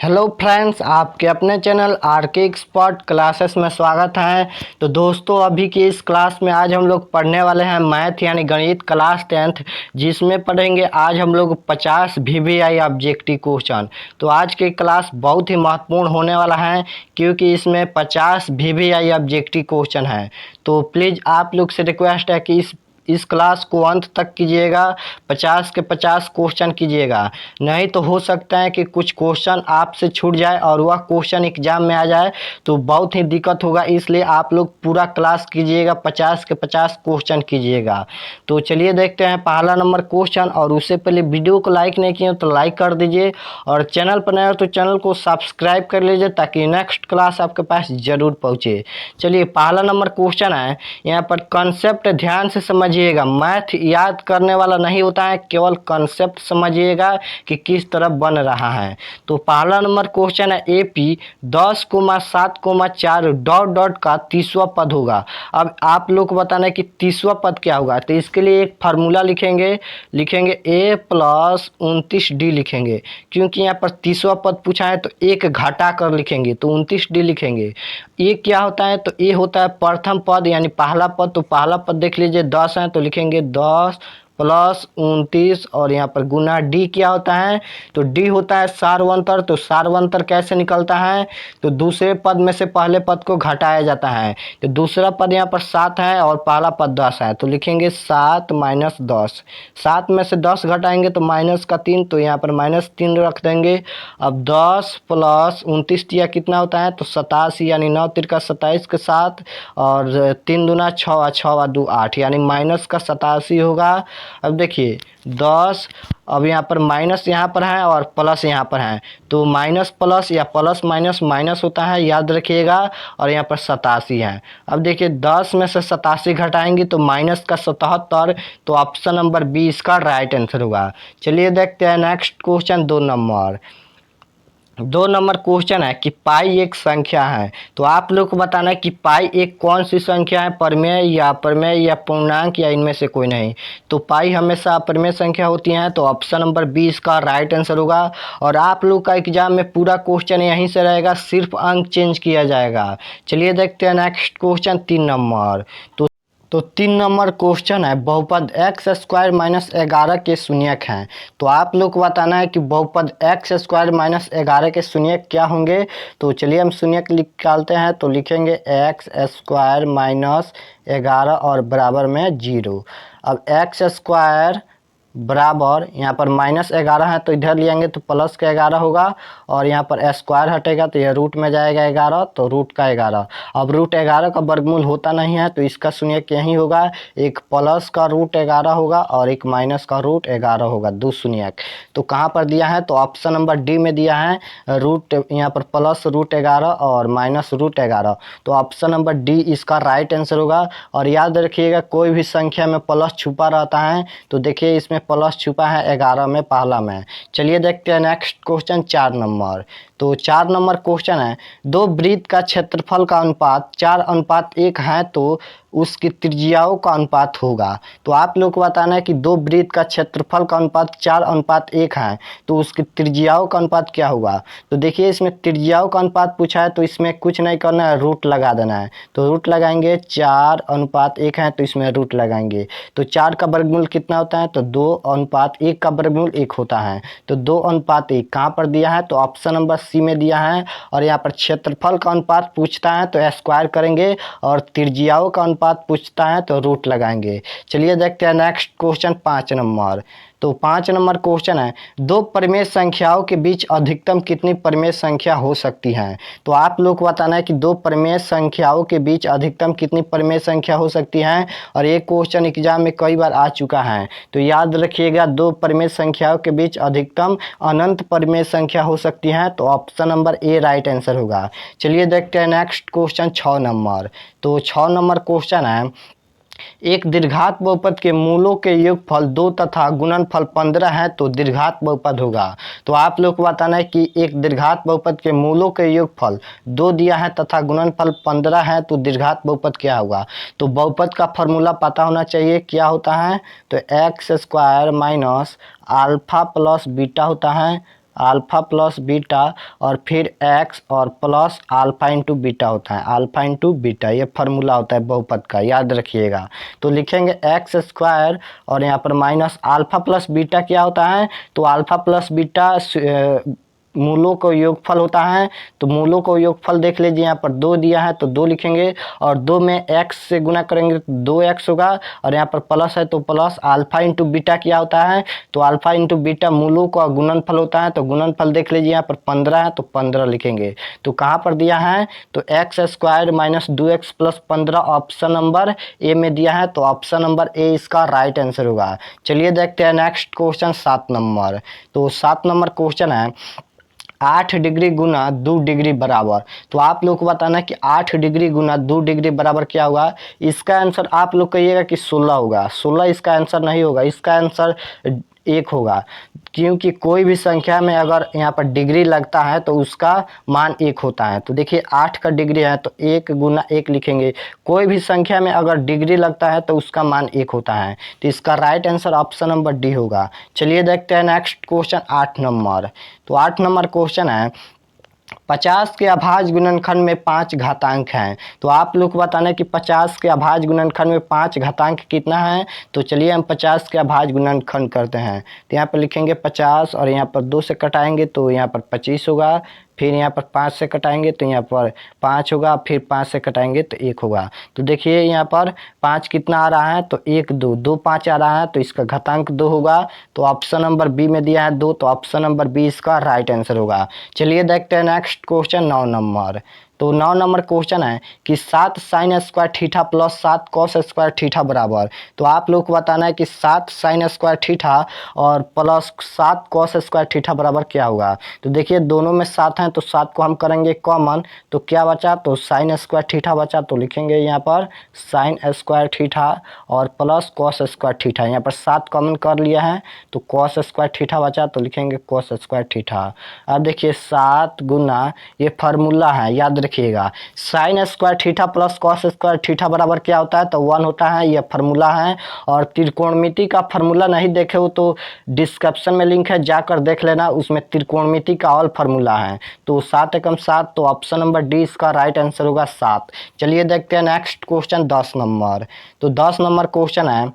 Hello friends, आपके अपने channel are के एक्सपर्ट क्लासेस में स्वागत है। तो दोस्तों, अभी की इस क्लास में आज हम लोग पढ़ने वाले हैं मैथ यानी गणित क्लास 10th, जिसमें पढ़ेंगे आज हम लोग 50 वीवीआई ऑब्जेक्टिव क्वेश्चन। तो आज की क्लास बहुत ही महत्वपूर्ण होने वाला है क्योंकि इसमें 50 वीवीआई ऑब्जेक्टिव क्वेश्चन है। तो प्लीज़ आप लोग से रिक्वेस्ट है कि इस क्लास को अंत तक कीजिएगा, 50 के 50 क्वेश्चन कीजिएगा। नहीं तो हो सकता है कि कुछ क्वेश्चन आपसे छूट जाए और वह क्वेश्चन एग्जाम में आ जाए तो बहुत ही दिक्कत होगा। इसलिए आप लोग पूरा क्लास कीजिएगा, 50 के 50 क्वेश्चन कीजिएगा। तो चलिए देखते हैं पहला नंबर क्वेश्चन। और उससे पहले वीडियो को लाइक नहीं किए तो लाइक कर दीजिए, और चैनल पर नए हो तो चैनल को सब्सक्राइब कर लीजिए ताकि नेक्स्ट क्लास आपके पास ज़रूर पहुँचे। चलिए पहला नंबर क्वेश्चन है, यहाँ पर कंसेप्ट ध्यान से समझिएगा। मैथ याद करने वाला नहीं होता है, केवल कंसेप्ट समझिएगा कि किस तरह बन रहा है। तो पहला नंबर क्वेश्चन है, एपी 10,7,4 डॉट डॉट का 30वां पद होगा। अब आप लोग को बताना है कि 30वां पद क्या होगा। तो इसके लिए एक फार्मूला लिखेंगे a प्लस 29d लिखेंगे, क्योंकि यहाँ पर 30वां पद पूछा है तो एक घटा कर लिखेंगे तो 29d लिखेंगे। ये क्या होता है, तो ये होता है प्रथम पद यानी पहला पद। तो पहला पद देख लीजिए 10 है तो लिखेंगे 10 प्लस 29, और यहाँ पर गुना डी क्या होता है, तो डी होता है सार्वंतर। तो सार्वंतर कैसे निकलता है, तो दूसरे पद में से पहले पद को घटाया जाता है। तो दूसरा पद यहाँ पर 7 है और पहला पद 10 है तो लिखेंगे 7 माइनस 10। 7 में से 10 घटाएंगे तो माइनस का 3, तो यहाँ पर -3 रख देंगे। अब 10 प्लस 29 दिया कितना होता है, तो 87 यानी 9 तिरका 27 के साथ, और 3 दूना 6, 6 2 8 यानी माइनस का 87 होगा। अब देखिए 10, अब यहाँ पर माइनस यहाँ पर है और प्लस यहाँ पर है, तो माइनस प्लस या प्लस माइनस माइनस होता है, याद रखिएगा। और यहाँ पर 87 है। अब देखिए 10 में से 87 घटाएंगे तो माइनस का 77, तो ऑप्शन नंबर बी इसका राइट आंसर होगा। चलिए देखते हैं नेक्स्ट क्वेश्चन, 2 नंबर क्वेश्चन है कि पाई एक संख्या है। तो आप लोग को बताना है कि पाई एक कौन सी संख्या है, परमेय या अप्रमेय या पूर्णांक या इनमें से कोई नहीं। तो पाई हमेशा अप्रमेय संख्या होती है, तो ऑप्शन नंबर बी इसका राइट आंसर होगा। और आप लोग का एग्जाम में पूरा क्वेश्चन यहीं से रहेगा, सिर्फ अंक चेंज किया जाएगा। चलिए देखते हैं नेक्स्ट क्वेश्चन, 3 नंबर। तो 3 नंबर क्वेश्चन है, बहुपद एक्स स्क्वायर माइनस 11 के शून्यक हैं। तो आप लोग को बताना है कि बहुपद एक्स स्क्वायर माइनस 11 के शून्यक क्या होंगे। तो चलिए हम शून्यक निकालते हैं, तो लिखेंगे एक्स स्क्वायर माइनस 11 और बराबर में 0। अब एक्स स्क्वायर बराबर यहाँ पर -11 है तो इधर लेंगे तो प्लस का 11 होगा, और यहाँ पर स्क्वायर हटेगा तो यह रूट में जाएगा 11, तो रूट का 11। अब रूट 11 का वर्गमूल होता नहीं है तो इसका शून्यक यही होगा, एक प्लस का रूट 11 होगा और एक माइनस का रूट 11 होगा, दो शून्यक। तो कहाँ पर दिया है, तो ऑप्शन नंबर डी में दिया है, रूट यहाँ पर प्लस रूट 11 और माइनस रूट 11। तो ऑप्शन नंबर डी इसका राइट आंसर होगा। और याद रखिएगा कोई भी संख्या में प्लस छुपा रहता है, तो देखिए इसमें प्लस छुपा है 11 में, पहला में। चलिए देखते हैं नेक्स्ट क्वेश्चन, 4 नंबर। तो 4 नंबर क्वेश्चन है, दो वृत्त का क्षेत्रफल का अनुपात 4:1 है तो उसकी त्रिज्याओं का अनुपात होगा। तो आप लोग को बताना है कि दो वृत्त का क्षेत्रफल का अनुपात 4:1 है तो उसकी त्रिज्याओं का अनुपात क्या होगा। तो देखिए इसमें त्रिज्याओं का अनुपात पूछा है तो इसमें कुछ नहीं करना है, रूट लगा देना है। तो रूट लगाएंगे, 4:1 है तो इसमें रूट लगाएंगे। तो 4 का वर्गमूल कितना होता है, तो 2:1 का वर्गमूल 1 होता है। तो 2:1 कहाँ पर दिया है, तो ऑप्शन नंबर सी में दिया है। और यहाँ पर क्षेत्रफल का अनुपात पूछता है तो स्क्वायर करेंगे, और त्रिज्याओं का अनुपात पूछता है तो रूट लगाएंगे। चलिए देखते हैं नेक्स्ट क्वेश्चन, 5 नंबर। तो 5 नंबर क्वेश्चन है, दो परिमेय संख्याओं के बीच अधिकतम कितनी परिमेय संख्या हो सकती है। तो आप लोग को बताना है कि दो परिमेय संख्याओं के बीच अधिकतम कितनी परिमेय संख्या हो सकती है। और ये क्वेश्चन एग्जाम में कई बार आ चुका है, तो याद रखिएगा दो परिमेय संख्याओं के बीच अधिकतम अनंत परिमेय संख्या हो सकती है, तो option number A right answer होगा। चलिए देखते हैं नेक्स्ट क्वेश्चन, 6 नंबर। तो 6 नंबर क्वेश्चन है, एक दीर्घात बहुपद के मूलों के योगफल 2 तथा गुणनफल 15 है तो दीर्घात बहुपद होगा। तो आप लोग को बताना है कि एक दीर्घात बहुपद के मूलों के योगफल 2 दिया है तथा गुणनफल 15 है तो दीर्घात बहुपद क्या होगा। तो बहुपद का फॉर्मूला पता होना चाहिए, क्या होता है, तो x square minus alpha plus beta होता है, अल्फ़ा प्लस बीटा और फिर एक्स और प्लस अल्फ़ा इंटू बीटा होता है, अल्फ़ा इंटू बीटा, ये फार्मूला होता है बहुपद का, याद रखिएगा। तो लिखेंगे एक्स स्क्वायर और यहाँ पर माइनस अल्फ़ा प्लस बीटा क्या होता है, तो अल्फ़ा प्लस बीटा मूलों का योगफल होता है। तो मूलों का योगफल देख लीजिए, यहाँ पर 2 दिया है तो 2 लिखेंगे और 2 में x से गुना करेंगे तो 2x होगा और यहाँ पर प्लस है तो प्लस अल्फ़ा इंटू बीटा क्या होता है, तो अल्फ़ा इंटू बीटा मूलों का गुणनफल होता है। तो गुणनफल देख लीजिए, यहाँ पर 15 है तो 15 लिखेंगे। तो कहाँ पर दिया है, तो x square minus 2x plus 15 option number A में दिया है। तो ऑप्शन नंबर ए इसका राइट आंसर होगा। चलिए देखते हैं नेक्स्ट क्वेश्चन 7 नंबर। तो 7 नंबर क्वेश्चन है 8 डिग्री गुना 2 डिग्री बराबर। तो आप लोग को बताना कि 8 डिग्री गुना 2 डिग्री बराबर क्या होगा। इसका आंसर आप लोग कहिएगा कि 16 होगा। 16 इसका आंसर नहीं होगा, इसका आंसर 1 होगा, क्योंकि कोई भी संख्या में अगर यहाँ पर डिग्री लगता है तो उसका मान 1 होता है। तो देखिए 8 का डिग्री है तो 1 गुना 1 लिखेंगे। कोई भी संख्या में अगर डिग्री लगता है तो उसका मान 1 होता है। तो इसका right answer option number D होगा। चलिए देखते हैं नेक्स्ट क्वेश्चन 8 नंबर। तो 8 नंबर क्वेश्चन है 50 के अभाज्य गुणनखंड में 5 घातांक हैं। तो आप लोग को बताना है कि 50 के अभाज्य गुणनखंड में 5 घातांक कितना है। तो चलिए हम 50 के अभाज्य गुणनखंड करते हैं। तो यहाँ पर लिखेंगे 50 और यहाँ पर 2 से कटाएंगे तो यहाँ पर 25 होगा, फिर यहाँ पर 5 से कटाएंगे तो यहाँ पर 5 होगा, फिर 5 से कटाएंगे तो 1 होगा। तो देखिए यहाँ पर 5 कितना आ रहा है, तो 1 2 2 5 आ रहा है, तो इसका घातांक 2 होगा। तो ऑप्शन नंबर बी में दिया है 2, तो ऑप्शन नंबर बी इसका राइट आंसर होगा। चलिए देखते हैं नेक्स्ट क्वेश्चन 9 नंबर। तो 9 नंबर क्वेश्चन है कि 7 sine square theta plus 7 cos square theta बराबर। तो आप लोग को बताना है कि 7 साइन स्क्वायर थीटा और प्लस 7 कॉस स्क्वायर थीटा बराबर क्या होगा। तो देखिए दोनों में 7 हैं तो 7 को हम करेंगे कॉमन, तो क्या बचा, तो साइन स्क्वायर थीटा बचा। तो लिखेंगे यहाँ पर साइन स्क्वायर थीटा और प्लस कॉस स्क्वायर थीटा। यहाँ पर 7 कॉमन कर लिया है तो कॉस स्क्वायर थीटा बचा, तो लिखेंगे कॉस स्क्वायर थीटा। अब देखिए 7 गुना, ये फार्मूला है याद रखिएगा, sine square theta plus cos square theta बराबर क्या होता है, तो 1 होता है, यह फार्मूला है। और त्रिकोणमिति का फार्मूला नहीं देखे हो तो डिस्क्रिप्शन में लिंक है, जाकर देख लेना, उसमें त्रिकोणमिति का ऑल फार्मूला है। तो 7 एकम 7, तो ऑप्शन नंबर डी इसका राइट आंसर होगा 7। चलिए देखते हैं नेक्स्ट क्वेश्चन 10 नंबर। तो 10 नंबर क्वेश्चन है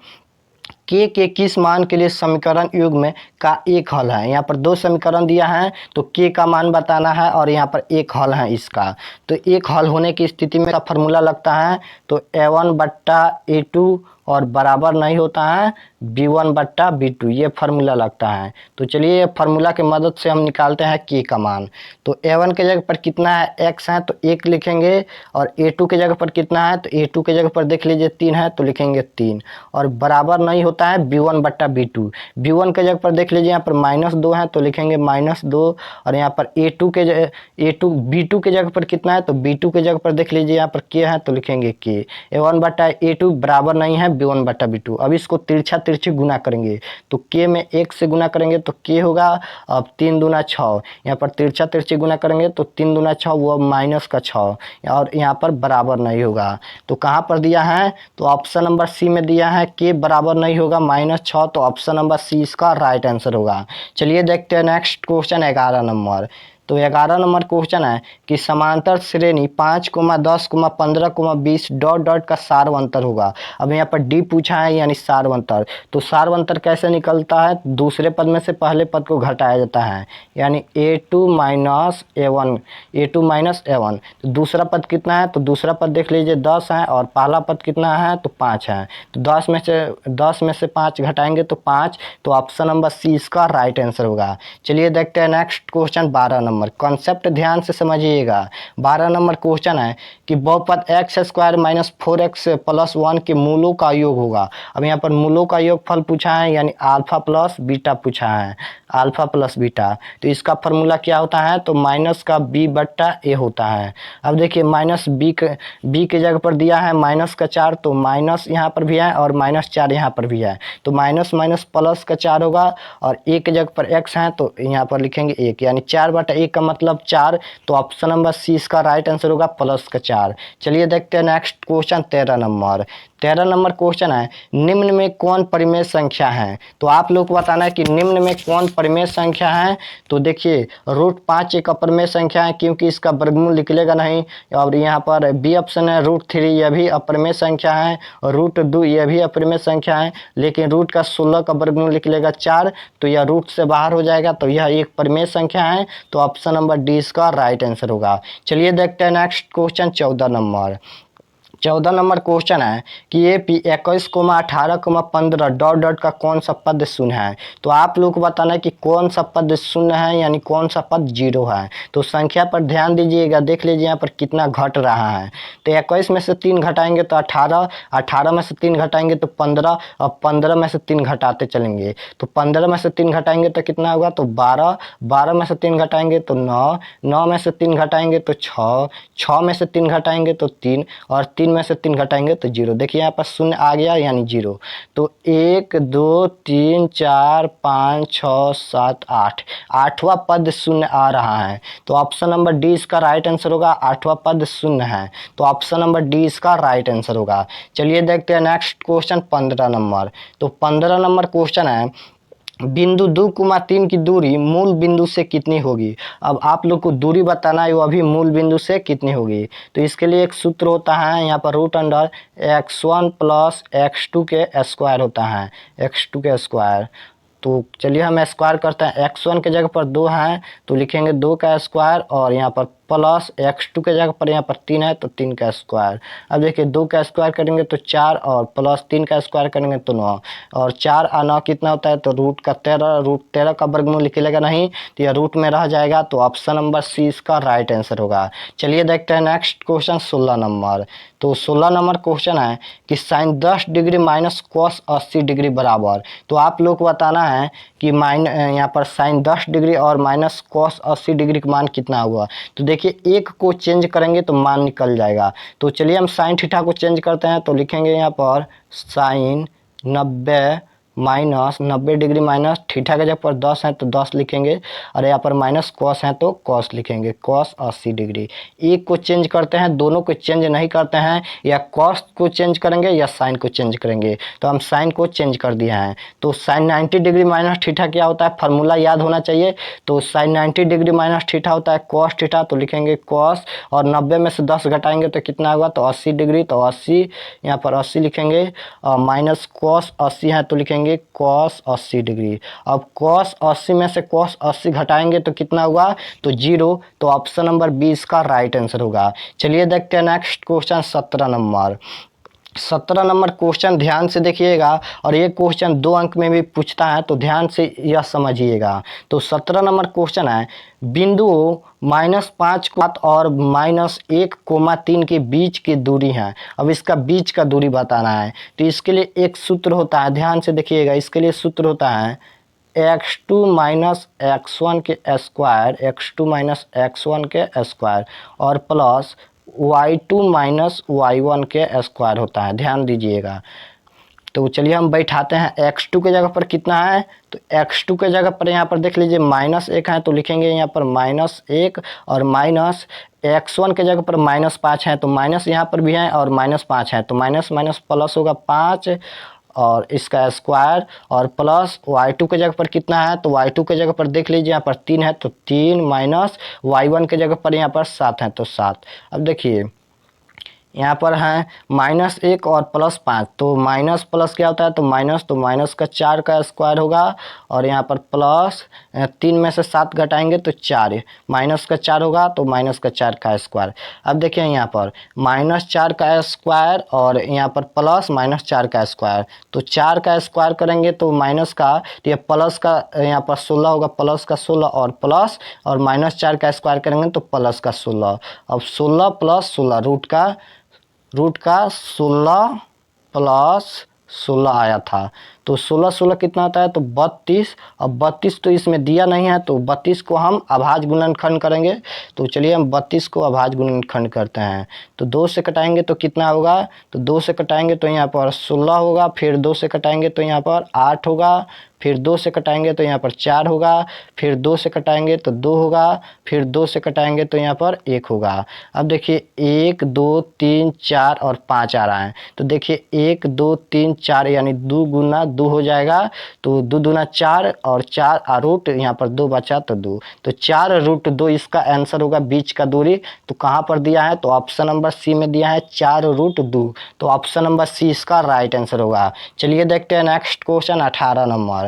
के किस मान के लिए समीकरण युग्म का एक हल है। यहाँ पर 2 समीकरण दिया है तो के का मान बताना है और यहाँ पर एक हल है इसका। तो एक हल होने की स्थिति में फार्मूला लगता है तो a1 बट्टा a2 और बराबर नहीं होता है b1 बट्टा b2, ये फार्मूला लगता है। तो चलिए ये फार्मूला की मदद से हम निकालते हैं के का मान। तो a1 के जगह पर कितना है, x है तो 1 लिखेंगे, और a2 के जगह पर कितना है, तो a2 के जगह पर देख लीजिए 3 है तो लिखेंगे 3, और बराबर नहीं होता है b1 बट्टा b2। b1 के जगह पर देख लीजिए यहाँ पर -2 है तो लिखेंगे -2, और यहाँ पर a2 b2 के जगह पर कितना है, तो b2 के जगह पर देख लीजिए यहाँ पर k है तो लिखेंगे k। a1 बट्टा a2 बराबर नहीं है b1 बट्टा b2। अब इसको तिरछा तिरछी गुना करेंगे तो k में 1 से गुना करेंगे तो k होगा। अब 3 दूना 6, यहाँ पर तिरछा तिरछी गुना करेंगे तो 3 दूना 6, वो माइनस का 6, और यहाँ पर बराबर नहीं होगा। तो कहाँ पर दिया है, तो ऑप्शन नंबर सी में दिया है k बराबर नहीं होगा -6, तो ऑप्शन नंबर सी इसका राइट आंसर होगा। चलिए देखते हैं नेक्स्ट क्वेश्चन 11 नंबर। तो 11 नंबर क्वेश्चन है कि समांतर श्रेणी 5, 10, 15, 20 डॉट डॉट का सारवंतर होगा। अब यहाँ पर डी पूछा है यानी सारवंतर। तो सारवंतर कैसे निकलता है, दूसरे पद में से पहले पद को घटाया जाता है, यानी a2 माइनस a1। तो दूसरा पद कितना है, तो दूसरा पद देख लीजिए 10 है, और पहला पद कितना है, तो 5 है। तो 10 में से 5 घटाएंगे तो 5, तो ऑप्शन नंबर सी इसका राइट आंसर होगा। चलिए देखते हैं नेक्स्ट क्वेश्चन 12 नंबर। कॉन्सेप्ट ध्यान से समझिएगा। 12 नंबर क्वेश्चन है कि बहुपद x square minus 4x plus 1 के मूलों का योग होगा। अब यहाँ पर मूलों का योगफल पूछा है, यानी अल्फा प्लस बीटा पूछा है, अल्फा प्लस बीटा। तो इसका फार्मूला क्या होता है, तो माइनस का b बट्टा a होता है। अब देखिए माइनस b के जगह पर दिया है -4, तो माइनस यहाँ पर भी है और -4 यहाँ पर भी है, तो माइनस माइनस प्लस का 4 होगा, और a के जगह पर x है तो यहाँ पर लिखेंगे 1, यानी 4 बटा 1 का मतलब 4। तो ऑप्शन नंबर सी इसका राइट आंसर होगा +4। चलिए देखते हैं next question 13 number. 13 number question है, निम्न में कौन परिमेय संख्या है? तो आप लोग को बताना है कि निम्न में कौन परिमेय संख्या है। तो देखिए √5 एक अपरिमेय संख्या है क्योंकि इसका वर्गमूल निकलेगा नहीं। और यहाँ पर बी ऑप्शन है √3, यह भी अपरिमेय संख्या है। और √2 यह भी अपरिमेय संख्या है, लेकिन रूट का 16 का वर्गमूल निकलेगा 4, तो यह रूट से बाहर हो जाएगा, तो यह एक परिमेय संख्या है। तो ऑप्शन नंबर डी इसका राइट आंसर होगा। चलिए देखते हैं नेक्स्ट क्वेश्चन 14 नंबर क्वेश्चन है कि ये 21,18,15 डॉट डॉट का कौन सा पद शून्य है? तो आप लोग को बताना है कि कौन सा पद शून्य है, यानी कौन सा पद 0 है। तो संख्या पर ध्यान दीजिएगा, देख लीजिए यहाँ पर कितना घट रहा है। तो 21 में से 3 घटाएंगे तो 18, 18 में से 3 घटाएंगे तो 15, और 15 में से 3 घटाते चलेंगे। तो 15 में से 3 घटाएंगे तो कितना होगा? तो 12, 12 में से 3 घटाएंगे तो 9, 9 में से 3 घटाएंगे तो 6, 6 में से 3 घटाएंगे तो 3, और 3 में से 3 घटाएंगे तो 0। देखिए यहाँ पर शून्य आ गया यानी 0। तो 1 2 3 4 5 6 7 8, 8वां पद शून्य आ रहा है। तो ऑप्शन नंबर डी इसका राइट आंसर होगा। 8वां पद शून्य है, तो ऑप्शन नंबर डी इसका राइट आंसर होगा। चलिए देखते हैं नेक्स्ट क्वेश्चन 15 नंबर। तो 15 नंबर क्वेश्चन है, बिंदु 2,3 की दूरी मूल बिंदु से कितनी होगी? अब आप लोग को दूरी बताना है, वो भी मूल बिंदु से कितनी होगी। तो इसके लिए एक सूत्र होता है यहाँ पर √x1 प्लस x2 के स्क्वायर होता है, x2 के स्क्वायर। तो चलिए हम स्क्वायर करते हैं। x1 के जगह पर 2 है तो लिखेंगे 2 का स्क्वायर, और यहाँ पर प्लस x2 के जगह पर यहाँ पर 3 है तो 3 का स्क्वायर। अब देखिए 2 का स्क्वायर करेंगे तो 4, और प्लस 3 का स्क्वायर करेंगे तो 9, और 4 और 9 कितना होता है? तो √13, √13 का वर्गमूल निकलेगा नहीं, तो यह रूट में रह जाएगा। तो ऑप्शन नंबर सी इसका राइट आंसर होगा। चलिए देखते हैं नेक्स्ट क्वेश्चन 16 नंबर। तो 16 नंबर क्वेश्चन है कि sine 10 degree minus cos 80 degree बराबर। तो आप लोग को बताना है कि यहाँ पर साइन 10 डिग्री और माइनस कॉस 80 डिग्री का मान कितना हुआ। तो देखिए एक को चेंज करेंगे तो मान निकल जाएगा। तो चलिए हम साइन थीटा को चेंज करते हैं। तो लिखेंगे यहाँ पर साइन 90 डिग्री माइनस थीटा के जगह पर 10 है तो 10 लिखेंगे, और यहाँ पर माइनस कॉस है तो कॉस लिखेंगे, कॉस 80 डिग्री। एक को चेंज करते हैं, दोनों को चेंज नहीं करते हैं, या कॉस को चेंज करेंगे या साइन को चेंज करेंगे। तो हम साइन को चेंज कर दिए हैं। तो साइन 90 डिग्री माइनस थीटा क्या होता है, फार्मूला याद होना चाहिए। तो साइन 90 डिग्री माइनस थीटा होता है कॉस थीटा, तो लिखेंगे कॉस, और 90 में से 10 घटाएंगे तो कितना होगा? तो 80 डिग्री, तो 80 यहाँ पर 80 लिखेंगे, और माइनस कॉस 80 है तो लिखेंगे कॉस 80 डिग्री। अब कॉस 80 में से कॉस 80 घटाएंगे तो कितना हुआ? तो 0। तो ऑप्शन नंबर 20 का राइट आंसर होगा। चलिए देखते हैं next question 17 number. 17 number question ध्यान से देखिएगा, और ये क्वेश्चन 2 अंक में भी पूछता है, तो ध्यान से यह समझिएगा। तो 17 नंबर क्वेश्चन है, बिंदु -5 और -1,3 के बीच की दूरी है। अब इसका बीच का दूरी बताना है। तो इसके लिए एक सूत्र होता है, ध्यान से देखिएगा। इसके लिए सूत्र होता है x2 माइनस x1 के स्क्वायर, x2 माइनस x1 के स्क्वायर, और प्लस y2 माइनस y1 के स्क्वायर होता है। ध्यान दीजिएगा। तो चलिए हम बैठाते हैं। x2 के जगह पर कितना है? तो x2 के जगह पर यहाँ पर देख लीजिए -1 है, तो लिखेंगे यहाँ पर -1, और माइनस x1 के जगह पर -5 है, तो माइनस यहाँ पर भी है, और -5 है, तो माइनस माइनस प्लस होगा 5, और इसका स्क्वायर, और प्लस y2 के जगह पर कितना है? तो y2 के जगह पर देख लीजिए यहाँ पर 3 है, तो 3, माइनस y1 के जगह पर यहाँ पर 7 है, तो 7। अब देखिए यहाँ पर है -1 और +5, तो माइनस प्लस क्या होता है? तो माइनस का 4 का स्क्वायर होगा, और यहाँ पर प्लस 3 में से 7 घटाएंगे तो 4, माइनस का 4 होगा, तो माइनस का 4 का स्क्वायर। अब देखिए यहाँ पर -4 का स्क्वायर, और यहाँ पर प्लस -4 का स्क्वायर, तो 4 का स्क्वायर करेंगे तो माइनस का, तो ये प्लस का यहाँ पर 16 होगा, प्लस का 16, और प्लस और -4 का स्क्वायर करेंगे तो प्लस का 16। अब 16 + 16 रूट का 16 + 16 आया था, तो 16 16 कितना होता है, तो 32। अब 32 तो इसमें दिया नहीं है, तो 32 को हम अभाज्य गुणनखंड करेंगे। तो चलिए हम 32 को अभाज्य गुणनखंड करते हैं। तो 2 से कटाएंगे तो कितना होगा, तो 2 से कटाएंगे तो यहाँ पर 16 होगा, फिर 2 से कटाएंगे तो यहाँ पर 8 होगा, फिर 2 से कटाएंगे तो यहाँ पर 4 होगा, फिर 2 से कटाएंगे तो 2 होगा, फिर 2 से कटाएंगे तो यहाँ पर 1 होगा। अब देखिए 1 2 3 4 और 5 आ रहा है, तो देखिए 1 2 3 4 यानी 2 गुना 2 हो जाएगा। तो 2 दूना 4 और 4 रूट यहाँ पर 2 बचा तो 2, तो 4 रूट 2 इसका आंसर होगा बीच का दूरी। तो कहाँ पर दिया है, तो ऑप्शन नंबर सी में दिया है 4 रूट 2, तो ऑप्शन नंबर सी इसका राइट आंसर होगा। चलिए देखते हैं नेक्स्ट क्वेश्चन 18 नंबर।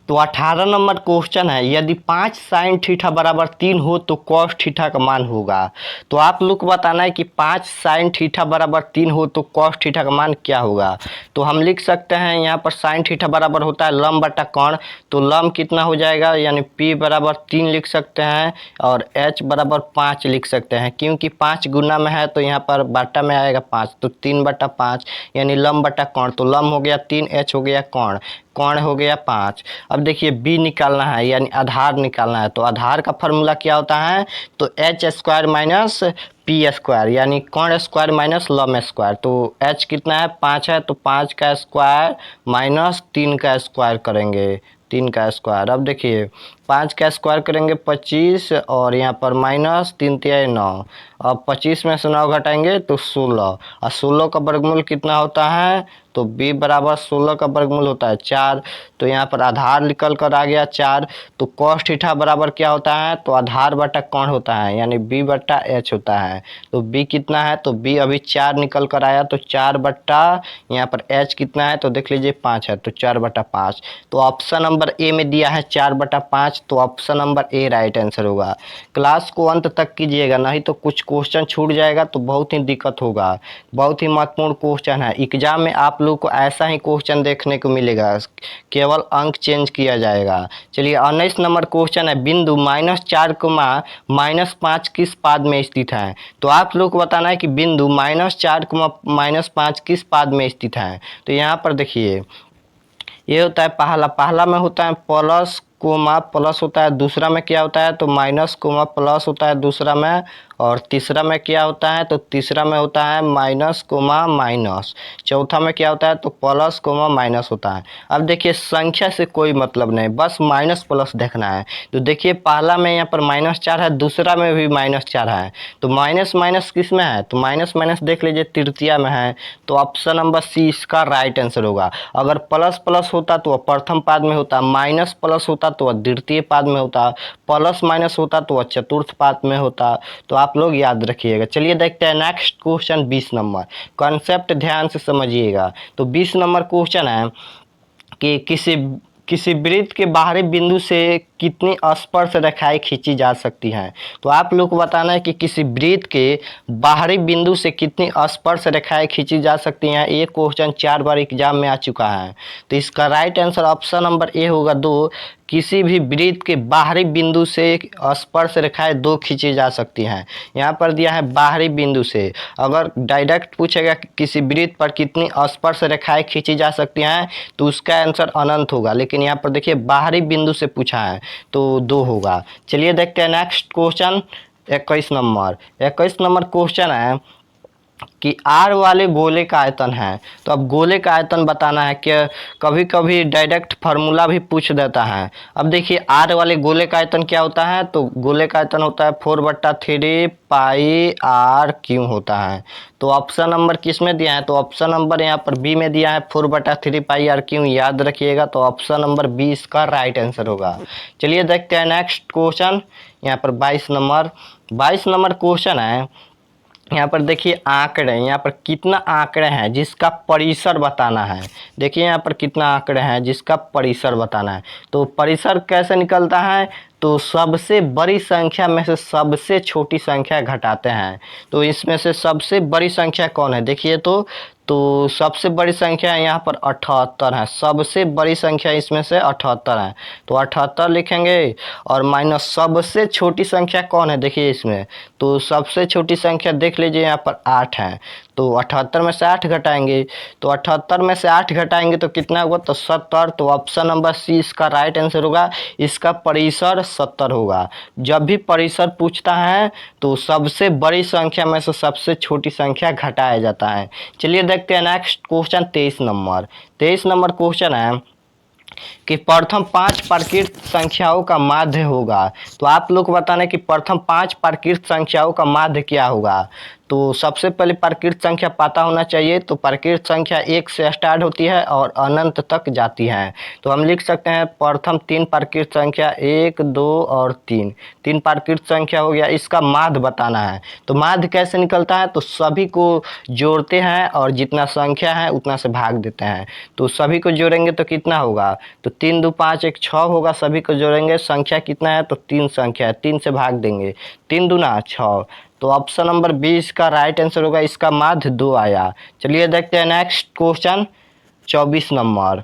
तो 18 नंबर क्वेश्चन है, यदि 5 साइन थीटा बराबर 3 हो तो कॉस थीटा का मान होगा। तो आप लोग को बताना है कि 5 साइन थीटा बराबर 3 हो तो कॉस थीटा का मान क्या होगा। तो हम लिख सकते हैं यहाँ पर साइन थीटा बराबर होता है लंब बटा कोण, तो लंब कितना हो जाएगा, यानी p बराबर 3 लिख सकते हैं और h बराबर 5 लिख सकते हैं। क्योंकि 5 गुना में है तो यहाँ पर बटा में आएगा 5, तो 3 बटा 5 यानी लंब बटा कोण। तो लंब हो गया 3, h हो गया कोण, कोण हो गया 5। अब देखिए b निकालना है यानी आधार निकालना है। तो आधार का फॉर्मूला क्या होता है, तो h square minus P square यानी कोण स्क्वायर माइनस लंब स्क्वायर। तो h कितना है, 5 है, तो 5 का स्क्वायर माइनस 3 का स्क्वायर करेंगे, 3 का स्क्वायर। अब देखिए 5 का स्क्वायर करेंगे 25 और यहाँ पर माइनस 3 तिहाई 9। अब 25 में से 9 घटाएंगे तो 16, और 16 का वर्गमूल कितना होता है, तो b बराबर 16 का वर्गमूल होता है 4। तो यहाँ पर आधार निकल कर आ गया 4। तो कॉस थीटा बराबर क्या होता है, तो आधार बटा कोण होता है यानी b बटा h होता है। तो b कितना है, तो b अभी 4 निकल कर आया, तो 4 बट्टा यहाँ पर h कितना है, तो देख लीजिए 5 है, तो 4 बटा 5। तो ऑप्शन नंबर ए में दिया है 4 बटा 5, तो option number A right answer होगा। क्लास को अंत तक कीजिएगा, नहीं तो कुछ क्वेश्चन छूट जाएगा तो बहुत ही दिक्कत होगा। बहुत ही महत्वपूर्ण क्वेश्चन है, एग्जाम में आप लोग को ऐसा ही क्वेश्चन देखने को मिलेगा, केवल अंक चेंज किया जाएगा। चलिए 19 नंबर क्वेश्चन है, बिंदु -4, -5 किस पाद में स्थित है। तो आप लोग को बताना है कि बिंदु -4, -5 किस पाद में स्थित है। तो यहाँ पर देखिए ये होता है पहला में होता है प्लस कोमा प्लस होता है, दूसरा में क्या होता है, तो माइनस कोमा प्लस होता है दूसरा में, और तीसरा में क्या होता है, तो तीसरा में होता है माइनस कोमा माइनस, चौथा में क्या होता है, तो प्लस कोमा माइनस होता है। अब देखिए संख्या से कोई मतलब नहीं, बस माइनस प्लस देखना है। तो देखिए पहला में यहाँ पर -4 है, दूसरा में भी -4 है, तो माइनस माइनस किस में है, तो माइनस माइनस देख लीजिए तृतीया में है। तो ऑप्शन नंबर सी इसका राइट आंसर होगा। अगर प्लस प्लस होता तो वह प्रथम पाद में होता, माइनस प्लस होता तो वह द्वितीय पाद में होता, प्लस माइनस होता तो वह चतुर्थ पाद में होता। तो आप लोग याद रखिएगा। चलिए देखते हैं नेक्स्ट क्वेश्चन 20 नंबर, कॉन्सेप्ट ध्यान से समझिएगा। तो 20 नंबर क्वेश्चन है कि किसी वृत्त के बाहरी बिंदु से कितनी स्पर्श रेखाएं खींची जा सकती हैं। तो आप लोग को बताना है कि किसी वृत्त के बाहरी बिंदु से कितनी स्पर्श रेखाएं खींची जा सकती हैं। ये क्वेश्चन 4 बार एग्जाम में आ चुका है। तो इसका right answer option number A होगा 2, किसी भी वृत्त के बाहरी बिंदु से स्पर्श रेखाएं 2 खींची जा सकती हैं। यहाँ पर दिया है बाहरी बिंदु से, अगर डायरेक्ट पूछेगा कि किसी वृत्त पर कितनी स्पर्श रेखाएं खींची जा सकती हैं तो उसका आंसर अनंत होगा, लेकिन यहाँ पर देखिए बाहरी बिंदु से पूछा है तो 2 होगा। चलिए देखते हैं next question 21 number. 21 number question है कि आर वाले गोले का आयतन है। तो अब गोले का आयतन बताना है कि कभी कभी डायरेक्ट फार्मूला भी पूछ देता है। अब देखिए आर वाले गोले का आयतन क्या होता है, तो गोले का आयतन होता है 4/3 पाई आर क्यों होता है। तो ऑप्शन नंबर किस में दिया है, तो ऑप्शन नंबर यहाँ पर बी में दिया है 4/3 पाई आर क्यों, याद रखिएगा। तो ऑप्शन नंबर बी इसका राइट आंसर होगा। चलिए देखते हैं नेक्स्ट क्वेश्चन यहाँ पर 22 नंबर क्वेश्चन है। यहाँ पर देखिए आंकड़े, यहाँ पर कितना आंकड़े हैं जिसका परिसर बताना है। देखिए यहाँ पर कितना आंकड़े हैं जिसका परिसर बताना है। तो परिसर कैसे निकलता है, तो सबसे बड़ी संख्या में से सबसे छोटी संख्या घटाते हैं। तो इसमें से सबसे बड़ी संख्या कौन है, देखिए तो तो सबसे बड़ी संख्या है यहाँ पर 78 है, सबसे बड़ी संख्या इसमें से 78 है, तो 78 लिखेंगे। और माइनस सबसे छोटी संख्या कौन है, देखिए इसमें, तो सबसे छोटी संख्या देख लीजिए यहाँ पर 8 है, तो 78 में से 8 घटाएंगे, तो 78 में से 8 घटाएंगे तो कितना होगा, तो 70। तो ऑप्शन नंबर सी इसका राइट आंसर होगा, इसका परिसर 70 होगा। जब भी परिसर पूछता है तो सबसे बड़ी संख्या में से सबसे छोटी संख्या घटाया जाता है। चलिए देखते हैं next question 23 number. 23 number question है कि प्रथम 5 प्राकृत संख्याओं का माध्य होगा। तो आप लोग बताना कि प्रथम 5 प्राकृत संख्याओं का माध्य क्या होगा। तो सबसे पहले प्राकृत संख्या पता होना चाहिए। तो प्राकृत संख्या 1 से स्टार्ट होती है और अनंत तक जाती है। तो हम लिख सकते हैं प्रथम 3 प्राकृत संख्या 1, 2 और 3, 3 प्राकृत संख्या हो गया। इसका माध्य बताना है। तो माध्य कैसे निकलता है, तो सभी को जोड़ते हैं और जितना संख्या है उतना से भाग देते हैं। तो सभी को जोड़ेंगे तो कितना होगा, तो 3 2 5 1 6 होगा। सभी को जोड़ेंगे, संख्या कितना है, तो 3 संख्या है, 3 से भाग देंगे, 3 दूना 6। तो ऑप्शन नंबर 20 का राइट आंसर होगा, इसका माध्य 2 आया। चलिए देखते हैं next question 24 number.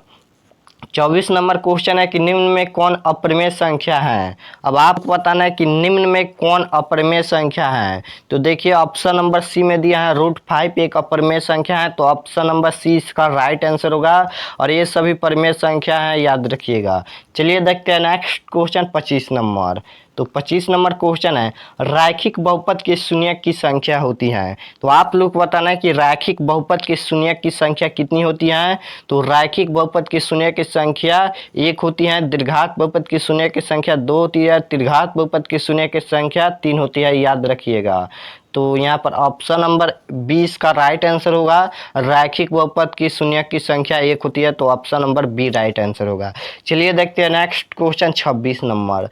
24 number question है कि निम्न में कौन अप्रमेय संख्या है। अब आप बताना है कि निम्न में कौन अप्रमेय संख्या है। तो देखिए ऑप्शन नंबर सी में दिया है √5 एक अप्रमेय संख्या है, तो ऑप्शन नंबर सी इसका राइट आंसर होगा। और ये सभी प्रमेय संख्या है, याद रखिएगा। चलिए देखते हैं नेक्स्ट क्वेश्चन 25 नंबर। तो 25 नंबर क्वेश्चन है रैखिक बहुपद के शून्यक की संख्या होती है। तो आप लोग बताना है कि रैखिक बहुपद के शून्यक की संख्या कितनी होती है। तो रैखिक बहुपद के शून्यक की संख्या 1 होती है, दीर्घात बहुपद की शून्यक की संख्या 2 होती है, त्रिघात बहुपद की शून्यक की संख्या 3 होती है, याद रखिएगा। तो यहाँ पर ऑप्शन नंबर 20 का राइट आंसर होगा, रैखिक बहुपद की शून्यक की संख्या 1 होती है, तो option number B right answer होगा। चलिए देखते हैं नेक्स्ट क्वेश्चन 26 नंबर।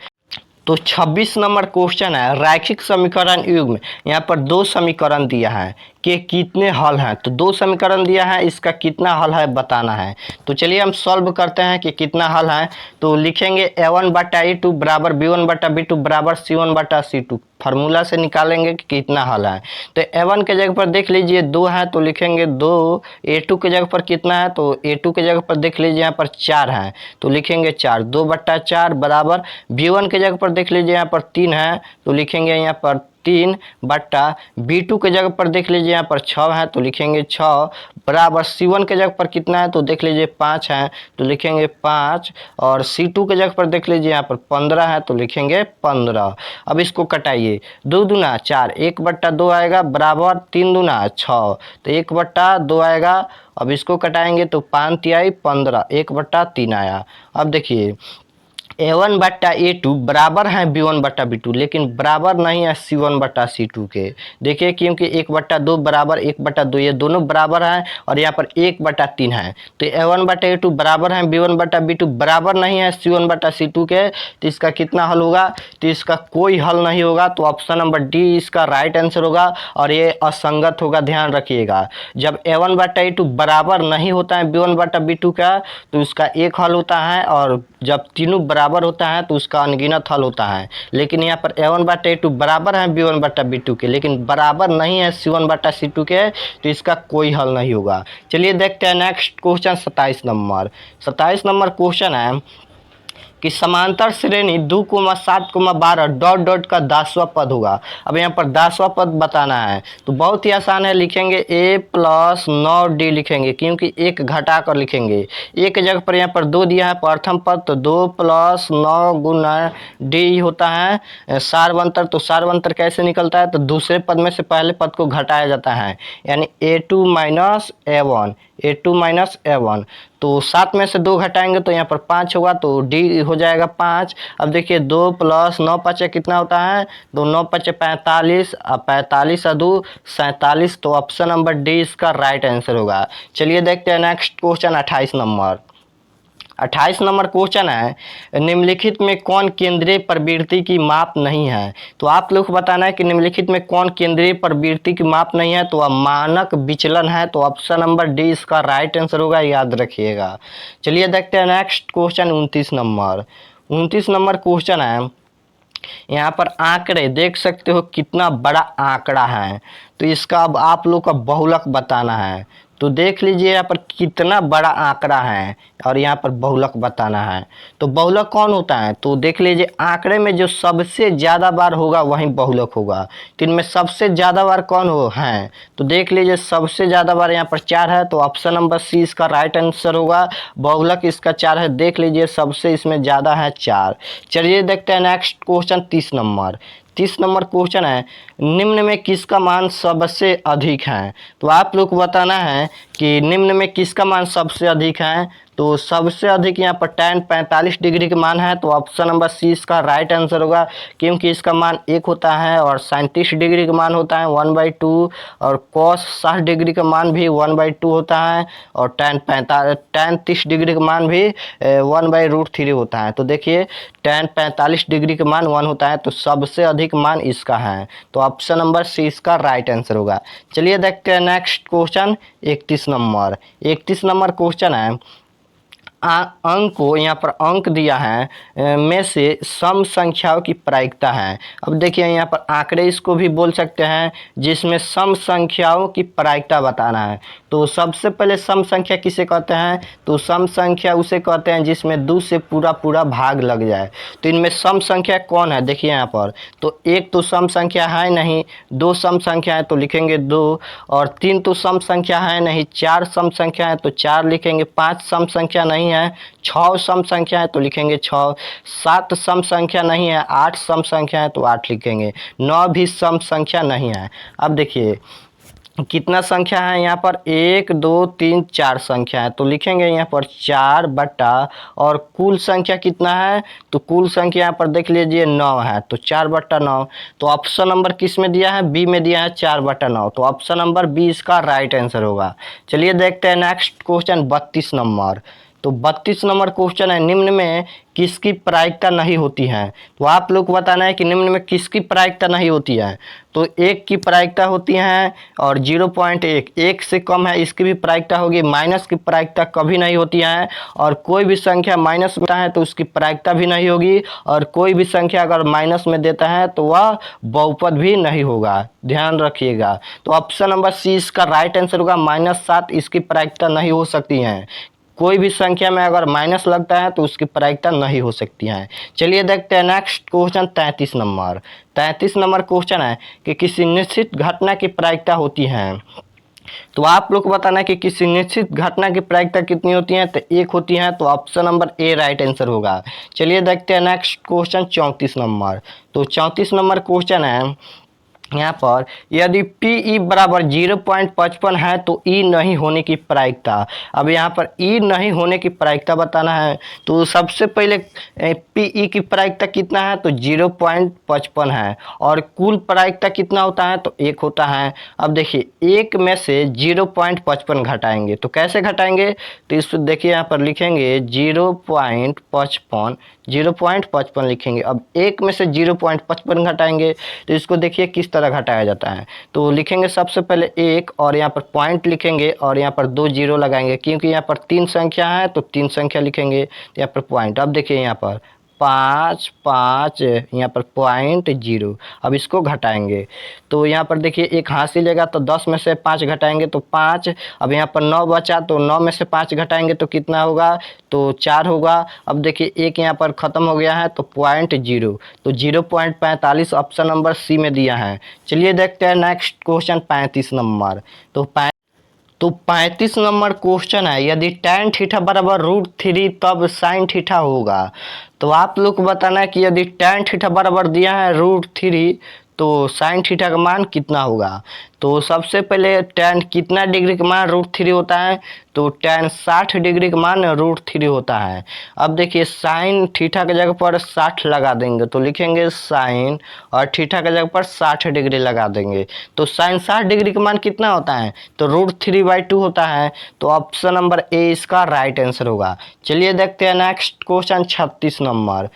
तो 26 नंबर क्वेश्चन है रैखिक समीकरण युग्म। यहाँ पर 2 समीकरण दिया है कि कितने हल हैं। तो 2 समीकरण दिया है, इसका कितना हल है बताना है। तो चलिए हम सॉल्व करते हैं कि कितना हल है। तो लिखेंगे a1/a2 बराबर b1/b2 बराबर c1/c2, फार्मूला से निकालेंगे कि कितना हल है। तो a1 के जगह पर देख लीजिए 2 है, तो लिखेंगे 2। a2 के जगह पर कितना है, तो a2 के जगह पर देख लीजिए यहाँ पर 4 है, तो लिखेंगे 4, 2/4 बराबर b1 के जगह पर देख लीजिए यहाँ पर 3 है, तो लिखेंगे यहाँ पर 3 बट्टा b2 के जगह पर देख लीजिए यहाँ पर 6 है, तो लिखेंगे 6 बराबर c1 के जगह पर कितना है, तो देख लीजिए 5 है, तो लिखेंगे 5। और c2 के जगह पर देख लीजिए यहाँ पर 15 है, तो लिखेंगे 15। अब इसको कटाइए, 2 दूना 4, 1/2 आएगा बराबर 3 दूना 6, तो 1/2 आएगा। अब इसको कटाएंगे तो 5 तिहाई 15, 1/3 आया। अब देखिए a1/a2 बराबर है b1/b2, लेकिन बराबर नहीं है c1/c2 के। देखिए क्योंकि 1/2 बराबर 1/2, ये दोनों बराबर हैं और यहाँ पर 1/3 है। तो a1/a2 बराबर है b1/b2, बराबर नहीं है c1/c2 के। तो इसका कितना हल होगा, तो इसका कोई हल नहीं होगा। तो ऑप्शन नंबर डी इसका राइट आंसर होगा और ये असंगत होगा, ध्यान रखिएगा। जब a1/a2 बराबर नहीं होता है b1/b2 का, तो उसका एक हल होता है, और जब तीनों बराबर होता है तो उसका अनगिनत हल होता है। लेकिन यहाँ पर a1/a2 बराबर है b1/b2 के, लेकिन बराबर नहीं है c1/c2 के, तो इसका कोई हल नहीं होगा। चलिए देखते हैं next question 27 number. 27 number question है कि समांतर श्रेणी 2,7,12 डॉट डॉट का 10वां पद होगा। अब यहाँ पर 10वां पद बताना है, तो बहुत ही आसान है, लिखेंगे a + 9d लिखेंगे, क्योंकि 1 घटा कर लिखेंगे। एक जगह पर यहाँ पर 2 दिया है प्रथम पद, तो 2 + 9 गुना d होता है सारवंतर। तो सारवंतर कैसे निकलता है, तो दूसरे पद में से पहले पद को घटाया जाता है, यानी a2 - a1, a2 - a1। तो 7 में से 2 घटाएंगे तो यहाँ पर 5 होगा, तो डी हो जाएगा 5। अब देखिए 2 + 9 5 कितना होता है, 2 9 5 45, 45 और 2 47। तो ऑप्शन नंबर डी इसका राइट आंसर होगा। चलिए देखते हैं next question 28 number. 28 number question है निम्नलिखित में कौन केंद्रीय प्रवृत्ति की माप नहीं है। तो आप लोग को बताना है कि निम्नलिखित में कौन केंद्रीय प्रवृत्ति की माप नहीं है। तो वह मानक विचलन है, तो ऑप्शन नंबर डी इसका राइट आंसर होगा, याद रखिएगा। चलिए देखते हैं next question 29 number. 29 number question है, यहाँ पर आंकड़े देख सकते हो कितना बड़ा आंकड़ा है, तो इसका अब आप लोग का बहुलक बताना है। तो देख लीजिए यहाँ पर कितना बड़ा आंकड़ा है और यहाँ पर बहुलक बताना है। तो बहुलक कौन होता है, तो देख लीजिए आंकड़े में जो सबसे ज़्यादा बार होगा वही बहुलक होगा। तो इनमें सबसे ज़्यादा बार कौन हो है, तो देख लीजिए सबसे ज़्यादा बार यहाँ पर 4 है, तो ऑप्शन नंबर सी इसका राइट आंसर होगा। बहुलक इसका 4 है, देख लीजिए सबसे इसमें ज़्यादा है 4। चलिए देखते हैं next question 30 number. 30 number question है, निम्न में किसका मान सबसे अधिक है। तो आप लोग को बताना है कि निम्न में किसका मान सबसे अधिक है। तो सबसे अधिक यहाँ पर tan 45 डिग्री का मान है, तो ऑप्शन नंबर सी इसका राइट आंसर होगा, क्योंकि इसका मान 1 होता है और 37 डिग्री का मान होता है 1/2, और cos 60 डिग्री का मान भी 1/2 होता है, और tan 30 डिग्री का मान भी 1/√3 होता है। तो देखिए tan 45 डिग्री का मान 1 होता है, तो सबसे अधिक मान इसका है, तो ऑप्शन नंबर सी इसका राइट आंसर होगा। चलिए देखते हैं next question 31 number. 31 number question है, अंक को यहाँ पर अंक दिया है में से सम संख्याओं की प्रायिकता है। अब देखिए यहाँ पर आंकड़े इसको भी बोल सकते हैं, जिसमें सम संख्याओं की प्रायिकता बताना है। तो सबसे पहले सम संख्या किसे कहते हैं, तो सम संख्या उसे कहते हैं जिसमें 2 से पूरा पूरा भाग लग जाए। तो इनमें सम संख्या कौन है, देखिए यहाँ पर, तो 1 तो सम संख्या है नहीं, 2 सम संख्या है तो लिखेंगे 2, और 3 तो सम संख्या है नहीं, 4 सम संख्या है तो 4 लिखेंगे, 5 सम संख्या नहीं है, 6 सम संख्या है तो लिखेंगे 6, 7 सम संख्या नहीं है, 8 सम संख्या है तो 8 लिखेंगे, 9 भी सम संख्या नहीं है। अब देखिए कितना संख्या है यहाँ पर, 1 2 3 4 संख्या है, तो लिखेंगे यहाँ पर 4 बटा, और कुल संख्या कितना है, तो कुल संख्या यहाँ पर देख लीजिए 9 है, तो 4 बटा 9। तो ऑप्शन नंबर किस में दिया है, बी में दिया है 4 बटा 9, तो ऑप्शन नंबर बी इसका राइट आंसर होगा। चलिए देखते हैं नेक्स्ट क्वेश्चन 32 नंबर। तो 32 नंबर क्वेश्चन है, निम्न में किसकी प्रायिकता नहीं होती है। तो आप लोग को बताना है कि निम्न में किसकी प्रायिकता नहीं होती है। तो 1 की प्रायिकता होती है, और 0.1 1 से कम है इसकी भी प्रायिकता होगी। माइनस की प्रायिकता कभी नहीं होती है, और कोई भी संख्या माइनस में है तो उसकी प्रायिकता भी नहीं होगी, और कोई भी संख्या अगर माइनस में देता है तो वह बहुपद भी नहीं होगा, ध्यान रखिएगा। तो ऑप्शन नंबर सी इसका राइट आंसर होगा, -7 इसकी प्रायिकता नहीं हो सकती है। कोई भी संख्या में अगर माइनस लगता है तो उसकी प्रायिकता नहीं हो सकती है। चलिए देखते हैं next question 33 number. 33 number question है कि किसी निश्चित घटना की प्रायिकता होती है। तो आप लोग को बताना है कि किसी निश्चित घटना की प्रायिकता कितनी होती है, तो 1 होती है, तो option number A right answer होगा। चलिए देखते हैं नेक्स्ट क्वेश्चन 34 नंबर। तो 34 नंबर क्वेश्चन है यहाँ पर, यदि PE बराबर 0.55 है तो E नहीं होने की प्रायिकता। अब यहाँ पर E नहीं होने की प्रायिकता बताना है। तो सबसे पहले PE की प्रायिकता कितना है, तो 0.55 है, और कुल प्रायिकता कितना होता है, तो 1 होता है। अब देखिए 1 में से 0.55 घटाएंगे, तो कैसे घटाएंगे, तो इस देखिए यहाँ पर लिखेंगे 0.55 लिखेंगे। अब 1 में से 0.55 घटाएंगे, तो इसको देखिए किस तरह घटाया जाता है। तो लिखेंगे सबसे पहले 1, और यहाँ पर पॉइंट लिखेंगे, और यहाँ पर 2 जीरो लगाएंगे, क्योंकि यहाँ पर 3 संख्या है तो 3 संख्या लिखेंगे, यहाँ पर पॉइंट। अब देखिए यहाँ पर 5 5 यहाँ पर .0, अब इसको घटाएंगे। तो यहाँ पर देखिए एक हासिल लेगा तो 10 में से 5 घटाएंगे तो 5। अब यहाँ पर 9 बचा, तो 9 में से 5 घटाएंगे तो कितना होगा, तो 4 होगा। अब देखिए एक यहाँ पर ख़त्म हो गया है तो .0, तो 0.45 ऑप्शन नंबर सी में दिया है। चलिए देखते हैं नेक्स्ट क्वेश्चन 35 नंबर। तो 35 नंबर क्वेश्चन है, यदि tan थीटा बराबर √3 तब sin थीटा होगा। तो आप लोग को बताना है कि यदि tan थीटा बराबर दिया है √3 तो sin थीटा का मान कितना होगा। तो सबसे पहले tan कितना डिग्री का मान √3 होता है, तो tan 60 डिग्री का मान √3 होता है। अब देखिए sin थीटा की जगह पर 60 लगा देंगे, तो लिखेंगे sin, और थीटा की जगह पर 60 डिग्री लगा देंगे। तो sin 60 डिग्री का मान कितना होता है, तो √3/2 होता है। तो ऑप्शन नंबर ए इसका राइट आंसर होगा। चलिए देखते हैं नेक्स्ट क्वेश्चन 36 नंबर।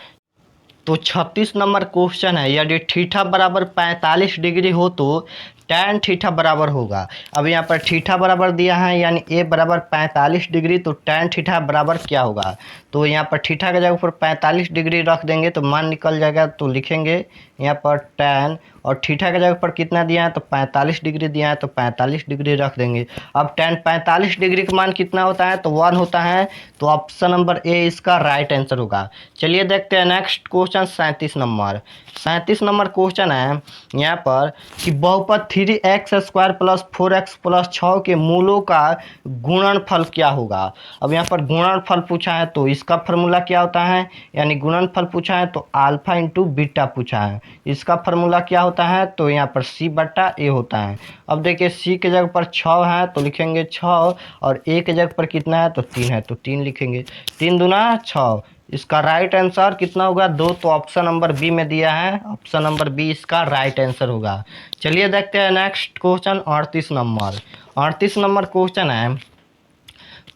तो 36 नंबर क्वेश्चन है, यदि थीटा बराबर 45 डिग्री हो तो tan थीटा बराबर होगा। अब यहाँ पर थीटा बराबर दिया है, यानी ए बराबर 45 डिग्री, तो tan थीटा बराबर क्या होगा। तो यहाँ पर थीटा के जगह पर 45 डिग्री रख देंगे तो मान निकल जाएगा, तो लिखेंगे यहाँ पर tan, और थीटा के जगह पर कितना दिया है तो 45 डिग्री दिया है, तो 45 डिग्री रख देंगे। अब tan 45 डिग्री का मान कितना होता है तो 1 होता है, तो ऑप्शन नंबर ए इसका राइट आंसर होगा। चलिए देखते हैं next question 37 number. 37 number question है यहाँ पर कि बहुपद 3x² प्लस 4x प्लस 6 के मूलों का गुणनफल क्या होगा। अब यहाँ पर गुणनफल पूछा है तो इसका फॉर्मूला क्या होता है, यानी गुणनफल पूछा है तो अल्फा इंटू बीटा पूछा है, इसका फॉर्मूला क्या होता है तो यहाँ पर c/a होता है। अब देखिए c के जगह पर 6 है तो लिखेंगे 6 और a के जगह पर कितना है तो 3 है तो 3 लिखेंगे, 3 दूना 6। इसका राइट आंसर कितना होगा 2, तो ऑप्शन नंबर बी में दिया है, ऑप्शन नंबर बी इसका राइट आंसर होगा। चलिए देखते हैं next question 38 number. 38 number question है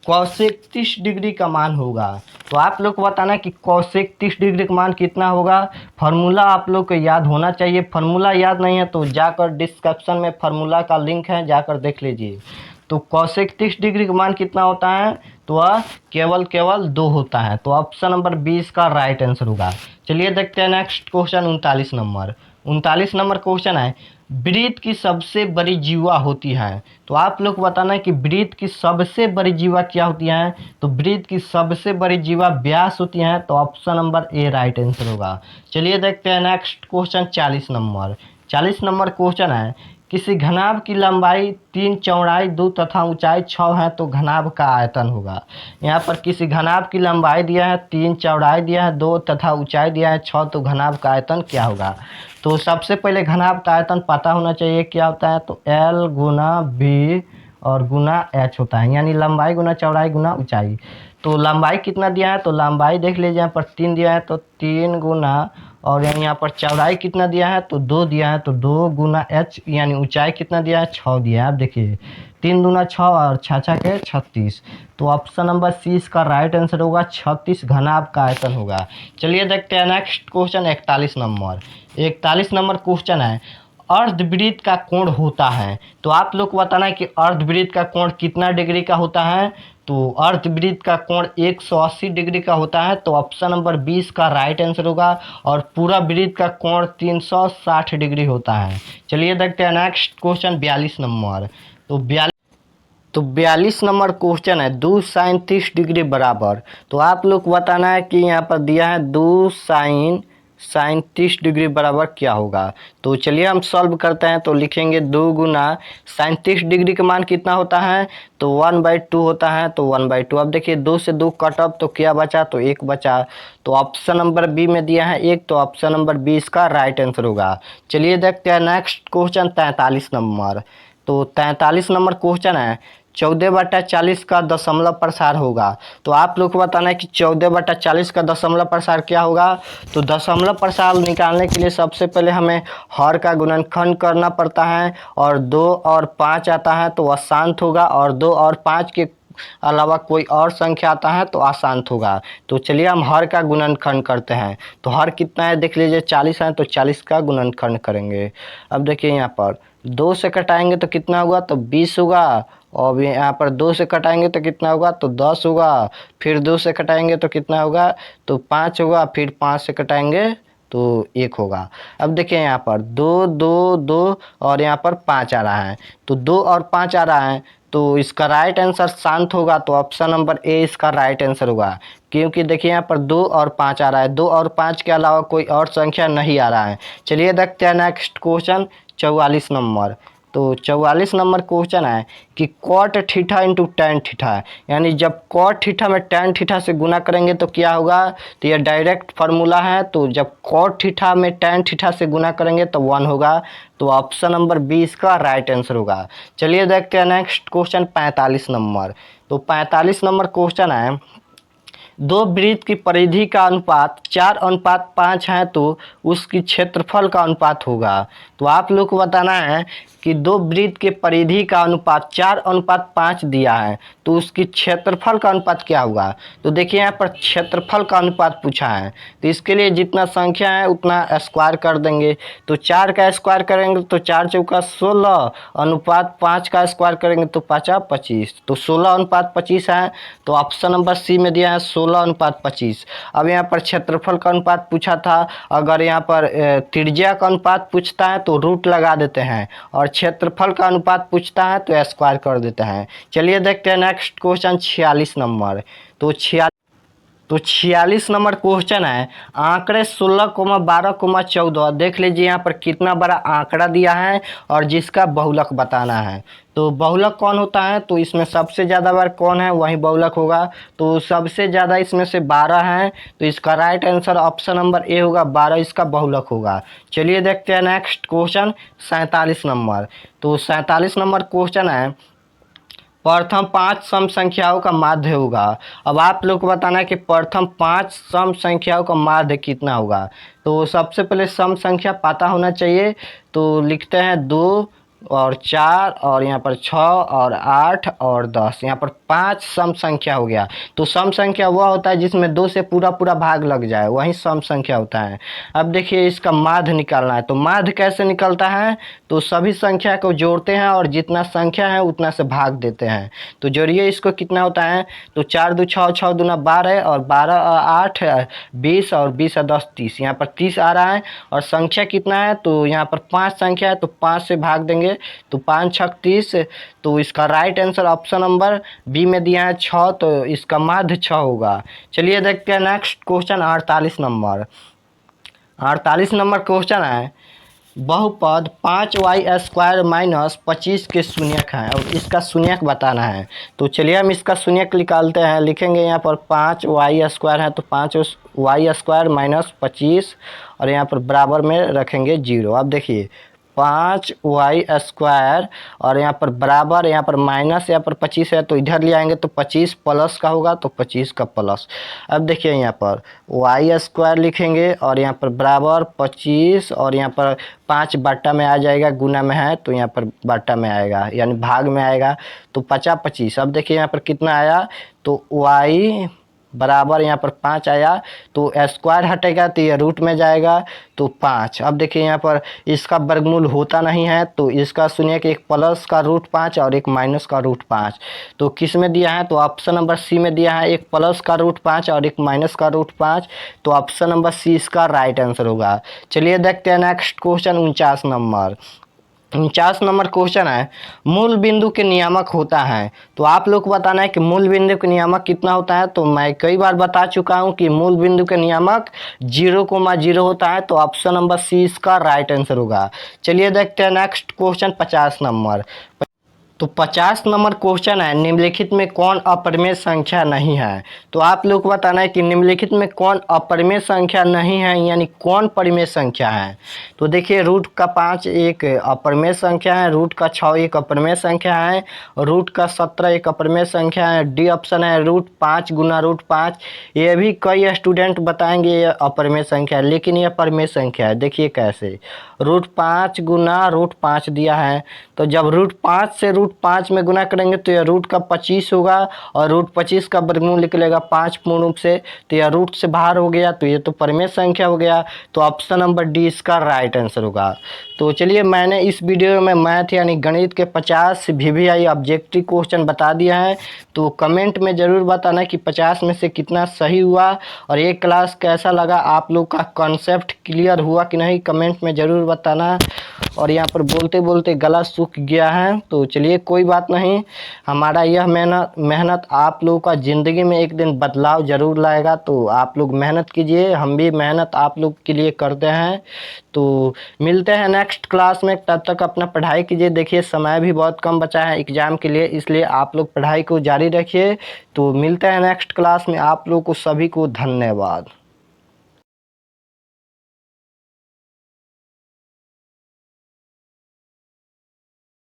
कॉसेक 30 डिग्री का मान होगा, तो आप लोग को बताना है कि कॉसेक 30 डिग्री का मान कितना होगा। फार्मूला आप लोग को याद होना चाहिए, फार्मूला याद नहीं है तो जाकर डिस्क्रिप्शन में फार्मूला का लिंक है, जाकर देख लीजिए। तो कॉसेक 30 डिग्री का मान कितना होता है तो वह केवल 2 होता है, तो ऑप्शन नंबर 20 का राइट आंसर होगा। चलिए देखते हैं next question 39 number. 39 number question है वृत्त की सबसे बड़ी जीवा होती है, तो आप लोग को बताना है कि वृत्त की सबसे बड़ी जीवा क्या होती है, तो वृत्त की सबसे बड़ी जीवा व्यास होती है, तो option number A right answer होगा। चलिए देखते हैं next question 40 number. 40 number question है किसी घनाभ की लंबाई 3, चौड़ाई 2 तथा ऊंचाई 6 है तो घनाभ का आयतन होगा। यहाँ पर किसी घनाभ की लंबाई दिया है 3, चौड़ाई दिया है 2 तथा ऊंचाई दिया है 6, तो घनाभ का आयतन क्या होगा। तो सबसे पहले घनाभ का आयतन पता होना चाहिए क्या होता है, तो L गुना B और गुना H होता है, यानी लंबाई गुना चौड़ाई गुना ऊंचाई। तो लंबाई कितना दिया है तो लंबाई देख लीजिए यहाँ पर 3 दिया है तो 3 गुना, और यहाँ पर चौड़ाई कितना दिया है तो 2 दिया है तो 2 गुना H, यानी ऊंचाई कितना दिया है 6 दिया है। आप देखिए 3 दूना 6 और 6 के 36, तो ऑप्शन नंबर सी इसका राइट आंसर होगा, 36 घनाभ का आयतन होगा। चलिए देखते हैं next question 41 number. 41 number question है अर्धवृत्त का कोण होता है, तो आप लोग को बताना है कि अर्धवृत्त का कोण कितना डिग्री का होता है, तो अर्धवृत्त का कोण 180 डिग्री का होता है, तो ऑप्शन नंबर 20 का राइट आंसर होगा। और पूरा वृत्त का कोण 360 डिग्री होता है। चलिए देखते हैं नेक्स्ट क्वेश्चन 42 नंबर। तो 42 नंबर क्वेश्चन है 2 साइन 30 डिग्री बराबर, तो आप लोग को बताना है कि यहाँ पर दिया है 2 साइन 30 डिग्री बराबर क्या होगा। तो चलिए हम सॉल्व करते हैं, तो लिखेंगे 2 गुना साइन 30 डिग्री का मान कितना होता है तो 1/2 होता है, तो 1/2। अब देखिए 2 से 2 कट ऑफ तो क्या बचा तो 1 बचा, तो ऑप्शन नंबर बी में दिया है 1, तो ऑप्शन नंबर 20 का राइट आंसर होगा। चलिए देखते हैं नेक्स्ट क्वेश्चन 43 नंबर। तो 43 नंबर क्वेश्चन है 14/40 का दशमलव प्रसार होगा, तो आप लोग को बताना है कि 14/40 का दशमलव प्रसार क्या होगा। तो दशमलव प्रसार निकालने के लिए सबसे पहले हमें हर का गुणनखंड करना पड़ता है, और 2 और 5 आता है तो अशांत होगा, और 2 और 5 के अलावा कोई और संख्या आता है तो अशांत होगा। तो चलिए हम हर का गुणनखंड करते हैं, तो हर कितना है देख लीजिए 40 है, तो 40 का गुणनखंड करेंगे। अब देखिए यहाँ पर 2 से कटाएंगे तो कितना होगा तो 20 होगा, और यहाँ पर 2 से कटाएंगे तो कितना होगा तो 10 होगा, फिर 2 से कटाएंगे तो कितना होगा तो 5 होगा, फिर 5 से कटाएंगे तो 1 होगा। अब देखिए यहाँ पर 2 2 2 और यहाँ पर 5 आ रहा है, तो 2 और 5 आ रहा है, तो इसका राइट आंसर शांत होगा, तो ऑप्शन नंबर ए इसका राइट आंसर होगा। क्योंकि देखिए यहाँ पर 2 और 5 आ रहा है, 2 और 5 के अलावा कोई और संख्या नहीं आ रहा है। चलिए देखते हैं नेक्स्ट क्वेश्चन 44 नंबर। तो 44 नंबर क्वेश्चन है कि cot theta into tan theta, यानी जब कॉट थीटा में टेन थीटा से गुना करेंगे तो क्या होगा, तो यह डायरेक्ट फार्मूला है, तो जब कॉट थीटा में टेन थीटा से गुना करेंगे तो 1 होगा, तो ऑप्शन नंबर 20 का राइट आंसर होगा। चलिए देखते हैं नेक्स्ट क्वेश्चन 45 नंबर। तो 45 नंबर क्वेश्चन है 2 वृत्त की परिधि का अनुपात 4:5 है तो उसकी क्षेत्रफल का अनुपात होगा। तो आप लोग को बताना है कि 2 वृत्त के परिधि का अनुपात 4:5 दिया है, तो उसकी क्षेत्रफल का अनुपात क्या होगा। तो देखिए यहाँ पर क्षेत्रफल का अनुपात पूछा है, तो इसके लिए जितना संख्या है उतना स्क्वायर कर देंगे। तो 4 का स्क्वायर करेंगे तो 4 चौका 16, अनुपात 5 का स्क्वायर करेंगे तो 5 25, तो 16:25 है, तो ऑप्शन नंबर सी में दिया है 16 16:25। अब यहाँ पर क्षेत्रफल का अनुपात पूछा था, अगर यहाँ पर त्रिज्या का अनुपात पूछता है तो रूट लगा देते हैं, और क्षेत्रफल का अनुपात पूछता है तो स्क्वायर कर देते हैं। चलिए देखते हैं नेक्स्ट क्वेश्चन 46 नंबर। तो 46 नंबर क्वेश्चन है, आंकड़े 16, 12, 14 देख लीजिए यहाँ पर कितना बड़ा आंकड़ा दिया है और जिसका बहुलक बताना है। तो बहुलक कौन होता है, तो इसमें सबसे ज़्यादा बार कौन है वही बहुलक होगा। तो सबसे ज़्यादा इसमें से 12 है, तो इसका right answer option number A होगा, 12 इसका बहुलक होगा। चलिए देखते हैं नेक्स्ट क्वेश्चन 47 नंबर। तो 47 नंबर क्वेश्चन है, प्रथम 5 सम संख्याओं का माध्य होगा। अब आप लोग को बताना है कि प्रथम 5 सम संख्याओं का माध्य कितना होगा। तो सबसे पहले सम संख्या पता होना चाहिए, तो लिखते हैं 2 और 4 और यहाँ पर 6 और 8 और 10, यहाँ पर 5 सम संख्या हो गया। तो सम संख्या वह होता है जिसमें 2 से पूरा पूरा भाग लग जाए, वही सम संख्या होता है। अब देखिए इसका माध्य निकालना है, तो माध्य कैसे निकलता है, तो सभी संख्या को जोड़ते हैं और जितना संख्या है उतना से भाग देते हैं। तो जोड़िए इसको, कितना होता है, तो 4 2 6, 6 दूना 12 और 12 8 20 और 20 और 10 30, यहाँ पर 30 आ रहा है। और संख्या कितना है, तो यहाँ पर 5 संख्या है, तो 5 से भाग देंगे तो 5 6 30। तो इसका right answer option number B में दिया है 6, तो इसका माध्य 6 होगा। चलिए देखते हैं next question 48 number. 48 number question है, बहुपद 5y² - 25 के शून्यक हैं और इसका शून्यक बताना है। तो चलिए हम इसका शून्यक निकालते हैं। लिखेंगे यहाँ पर 5y² है, तो 5y² - 25 और यहाँ पर बराबर में रखेंगे 0। अब देखिए 5y² और यहाँ पर बराबर, यहाँ पर माइनस, यहाँ पर 25 है, तो इधर ले आएंगे तो 25 प्लस का होगा, तो 25 का प्लस। अब देखिए यहाँ पर y² लिखेंगे और यहाँ पर बराबर 25 और यहाँ पर 5 बट्टा में आ जाएगा, गुना में है तो यहाँ पर बट्टा में आएगा, यानी भाग में आएगा, तो 50 25। अब देखिए यहाँ पर कितना आया, तो y बराबर यहाँ पर 5 आया, तो स्क्वायर हटेगा तो ये रूट में जाएगा, तो 5। अब देखिए यहाँ पर इसका वर्गमूल होता नहीं है, तो इसका सुनिए कि एक प्लस का रूट 5 और एक माइनस का रूट 5। तो किस में दिया है, तो ऑप्शन नंबर सी में दिया है, एक प्लस का रूट 5 और एक माइनस का रूट 5। तो ऑप्शन नंबर सी इसका राइट आंसर होगा। चलिए देखते हैं next question 49 number. 49 number question है, मूल बिंदु के नियामक होता है। तो आप लोग को बताना है कि मूल बिंदु के नियामक कितना होता है। तो मैं कई बार बता चुका हूं कि मूल बिंदु के नियामक 0,0 होता है, तो ऑप्शन नंबर सी इसका राइट आंसर होगा। चलिए देखते हैं नेक्स्ट क्वेश्चन 50 नंबर। तो 50 नंबर क्वेश्चन है, निम्नलिखित में कौन अपरिमेय संख्या नहीं है। तो आप लोग को बताना है कि निम्नलिखित में कौन अपरिमेय संख्या नहीं है, यानी कौन परिमेय संख्या है। तो देखिए रूट का 5 एक अपरिमेय संख्या है, रूट का 6 एक अपरिमेय संख्या है, रूट का 17 एक अपरिमेय संख्या है। डी ऑप्शन है रूट 5 गुना रूट 5। ये भी कई स्टूडेंट बताएंगे ये अपरिमेय संख्या है, लेकिन ये परिमेय संख्या है। देखिए कैसे, रूट 5 गुना रूट 5 दिया है, तो जब रूट 5 से रूट 5 में गुना करेंगे तो यह रूट का 25 होगा, और रूट 25 का वर्गमूल निकलेगा 5 पूर्ण रूप से, तो यह रूट से बाहर हो गया, तो ये तो परिमेय संख्या हो गया। तो ऑप्शन नंबर डी इसका राइट आंसर होगा। तो चलिए मैंने इस वीडियो में मैथ यानी गणित के 50 VVI ऑब्जेक्टिव क्वेश्चन बता दिया है। तो कमेंट में ज़रूर बताना कि 50 में से कितना सही हुआ, और ये क्लास कैसा लगा, आप लोग का कॉन्सेप्ट क्लियर हुआ कि नहीं, कमेंट में ज़रूर बताना। और यहाँ पर बोलते बोलते गला सूख गया है, तो चलिए कोई बात नहीं, हमारा यह मेहनत आप लोगों का ज़िंदगी में एक दिन बदलाव ज़रूर लाएगा। तो आप लोग मेहनत कीजिए, हम भी मेहनत आप लोग के लिए करते हैं। तो मिलते हैं नेक्स्ट क्लास में, तब तक अपना पढ़ाई कीजिए। देखिए समय भी बहुत कम बचा है एग्ज़ाम के लिए, इसलिए आप लोग पढ़ाई को जारी रखिए। तो मिलते हैं नेक्स्ट क्लास में, आप लोग को सभी को धन्यवाद।